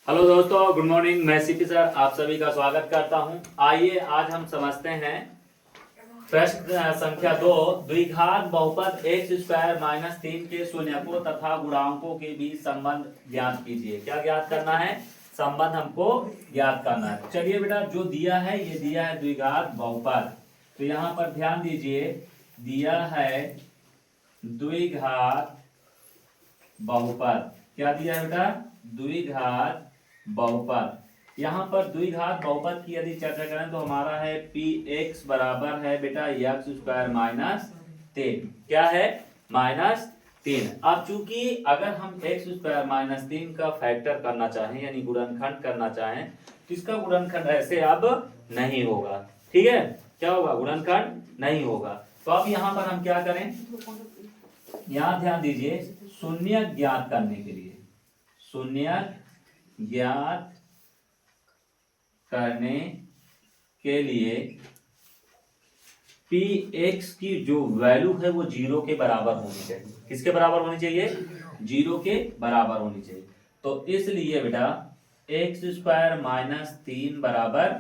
Hello दोस्तों, good morning. मैं CP sir आप सभी का स्वागत करता हूं। आइए आज हम समझते हैं प्रश्न संख्या 2। द्विघात बहुपद एक्स स्क्वायर माइनस 3 के शून्यकों तथा गुणांकों के बीच संबंध ज्ञात कीजिए। क्या ज्ञात करना है? संबंध हमको ज्ञात करना है। चलिए बेटा, जो दिया है ये दिया है द्विघात बहुपद। तो यहाँ पर ध्यान दीजिए, दिया है द्विघात बहुपद। क्या दिया है बेटा? द्विघात बहुपद। यहाँ पर द्विघात बहुपद की यदि चर्चा करें तो हमारा है पी एक्स बराबर है बेटा एक्स स्क्वायर माइनस 3। क्या है? माइनस 3। अब चूंकि अगर हम एक्स स्क्वायर माइनस 3 का फैक्टर करना चाहें यानी गुणनखंड करना चाहें तो इसका गुणनखंड ऐसे अब नहीं होगा। ठीक है, क्या होगा? गुणनखंड नहीं होगा। तो अब यहाँ पर हम क्या करें, यहाँ ध्यान दीजिए, शून्य ज्ञात करने के लिए, शून्य ज्ञात करने के लिए पी एक्स की जो वैल्यू है वो 0 के बराबर होनी चाहिए। किसके बराबर होनी चाहिए? 0 के बराबर होनी चाहिए। तो इसलिए बेटा एक्स स्क्वायर माइनस 3 बराबर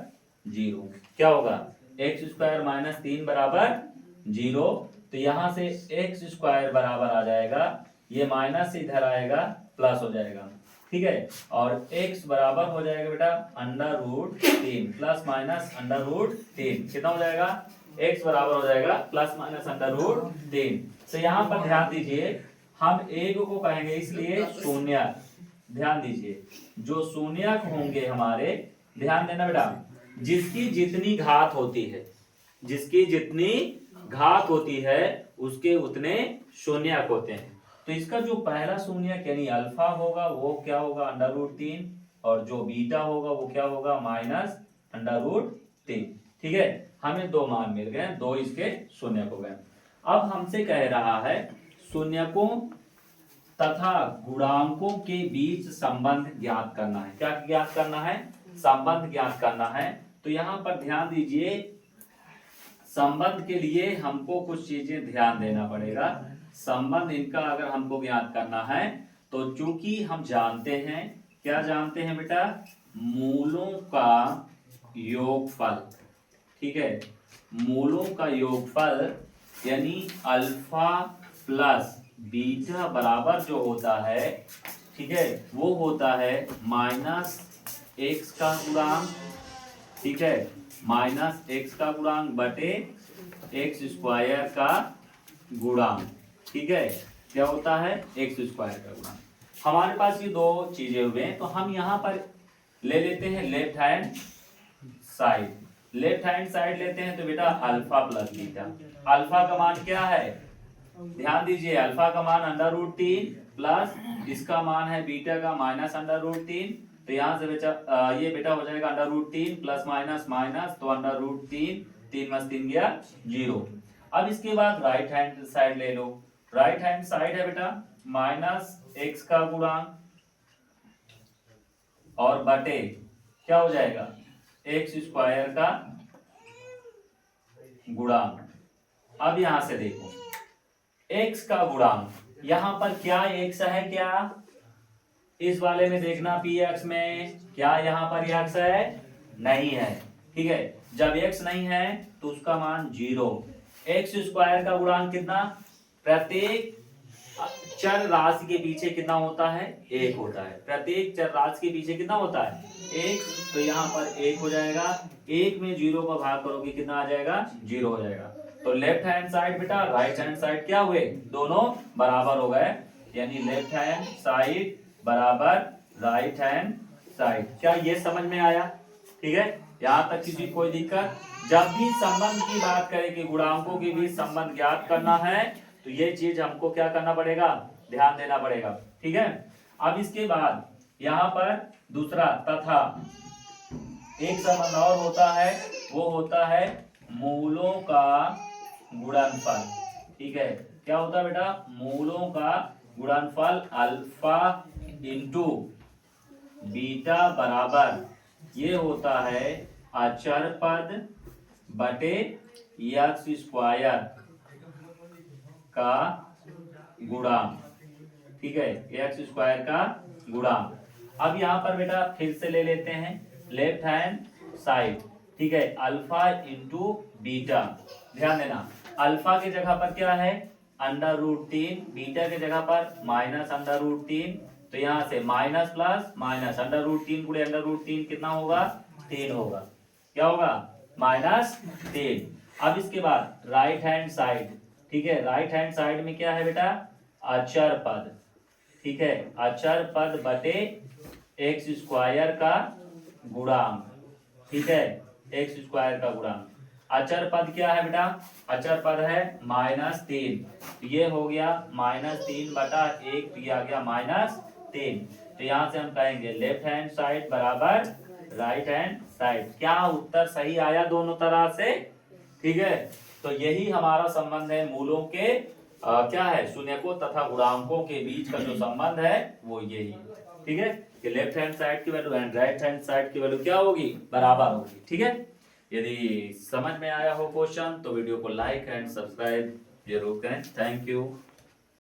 0। क्या होगा? एक्स स्क्वायर माइनस 3 बराबर 0। तो यहां से एक्स स्क्वायर बराबर आ जाएगा, ये माइनस इधर आएगा, प्लस हो जाएगा। ठीक है, और x बराबर हो जाएगा बेटा under root 3 plus minus under root 3। कितना हो जाएगा? x बराबर हो जाएगा प्लस माइनस अंडर रूट 3। तो यहाँ पर ध्यान दीजिए, हम एक को कहेंगे इसलिए शून्य। ध्यान दीजिए, जो शून्यक होंगे हमारे, ध्यान देना बेटा, जिसकी जितनी घात होती है, जिसकी जितनी घात होती है उसके उतने शून्यक होते हैं। तो इसका जो पहला शून्यक यानी अल्फा होगा वो क्या होगा? Under root 3। और जो बीटा होगा वो क्या होगा? Minus under root 3। ठीक है, हमें दो मान मिल गए, दो इसके शून्यक हो गए। अब हमसे कह रहा है शून्यकों तथा गुणांकों के बीच संबंध ज्ञात करना है। क्या ज्ञात करना है? संबंध ज्ञात करना है। तो यहाँ पर ध्यान दीजिए, संबंध के लिए हमको कुछ चीजें ध्यान देना पड़ेगा। संबंध इनका अगर हमको ज्ञात करना है तो चूंकि हम जानते हैं, क्या जानते हैं बेटा? मूलों का योगफल। ठीक है, मूलों का योगफल यानी अल्फा प्लस बीटा बराबर जो होता है, ठीक है, वो होता है माइनस एक्स का गुणांक। ठीक है, माइनस एक्स का गुणांक बटे एक्स स्क्वायर का गुणांक। ठीक है, क्या होता है? एक्स स्क्वायर का गुणांक। हमारे पास ये दो चीजें हुए हैं, तो हम यहाँ पर ले लेते हैं left hand side. Left hand side लेते हैं तो बेटा अल्फा प्लस बीटा। अल्फा का मान क्या है? ध्यान दीजिए, अल्फा का मान अंडर रूट 3 प्लस इसका मान है बीटा का माइनस अंडर रूट 3। तो यहाँ से बेटा ये बेटा हो जाएगा under root 3 plus minus minus, तो अंडर रूट 3, 3 में 3 गया 0। अब इसके बाद राइट हैंड साइड ले लो। राइट हैंड साइड है बेटा माइनस एक्स का गुणांक और बटे क्या हो जाएगा? एक्स स्क्वायर का गुणांक। अब यहां से देखो, एक्स का गुणांक, यहां पर क्या एक्स है? क्या इस वाले में देखना, पी एक्स में क्या यहाँ पर एक्स है? नहीं है। ठीक है, जब एक्स नहीं है तो उसका मान 0। एक्स स्क्वायर का गुणांक कितना? प्रत्येक चर राशि के पीछे कितना होता है? 1 होता है। प्रत्येक चर राशि के पीछे कितना होता है? 1। तो यहाँ पर 1 हो जाएगा। 1 में 0 का भाग करोगे कितना आ जाएगा? 0 हो जाएगा। तो लेफ्ट हैंड साइड बेटा राइट हैंड साइड क्या हुए? दोनों बराबर हो गए, यानी लेफ्ट हैंड साइड बराबर राइट हैंड साइड। क्या ये समझ में आया? ठीक है, यहाँ तक किसी कोई दिक्कत? जब भी संबंध की बात करें कि गुणांकों के बीच संबंध ज्ञात करना है तो ये चीज हमको क्या करना पड़ेगा? ध्यान देना पड़ेगा। ठीक है, अब इसके बाद यहाँ पर दूसरा तथा एक संबंध और होता है, वो होता है मूलों का गुणनफल। ठीक है, क्या होता है बेटा? मूलों का गुणनफल अल्फा इंटू बीटा बराबर ये होता है अचर पद बटे एक्स स्क्वायर का गुणांक। ठीक है, एक्स स्क्वायर का गुणांक। अब यहाँ पर बेटा फिर से ले लेते हैं लेफ्ट हैंड साइड, ठीक है, अल्फा इंटू बीटा। ध्यान देना, अल्फा की जगह पर क्या है √3, बीटा की जगह पर -√3, तो यहाँ से माइनस प्लस माइनस √3 गुणे √3 कितना होगा 3 होगा, क्या होगा -3। अब इसके बाद राइट हैंड साइड, ठीक है, राइट हैंड साइड में क्या है बेटा अचर पद, ठीक है, अचर पद बटे x² का गुणांक, ठीक है, x² का गुणांक। अचर पद क्या है बेटा, अचर पद है -3, तो ये हो गया -3 बटा 1, तो ये आ गया -3। तो यहाँ से हम कहेंगे लेफ्ट हैंड साइड बराबर राइट हैंड साइड। क्या उत्तर सही आया दोनों तरह से, ठीक है। तो यही हमारा संबंध है मूलों के क्या है शून्यकों तथा गुणांकों के बीच का जो संबंध है वो यही, ठीक है, कि लेफ्ट हैंड साइड की value and right hand side की वैल्यू क्या होगी बराबर होगी, ठीक है। यदि समझ में आया हो क्वेश्चन तो वीडियो को लाइक एंड सब्सक्राइब जरूर करें। Thank you.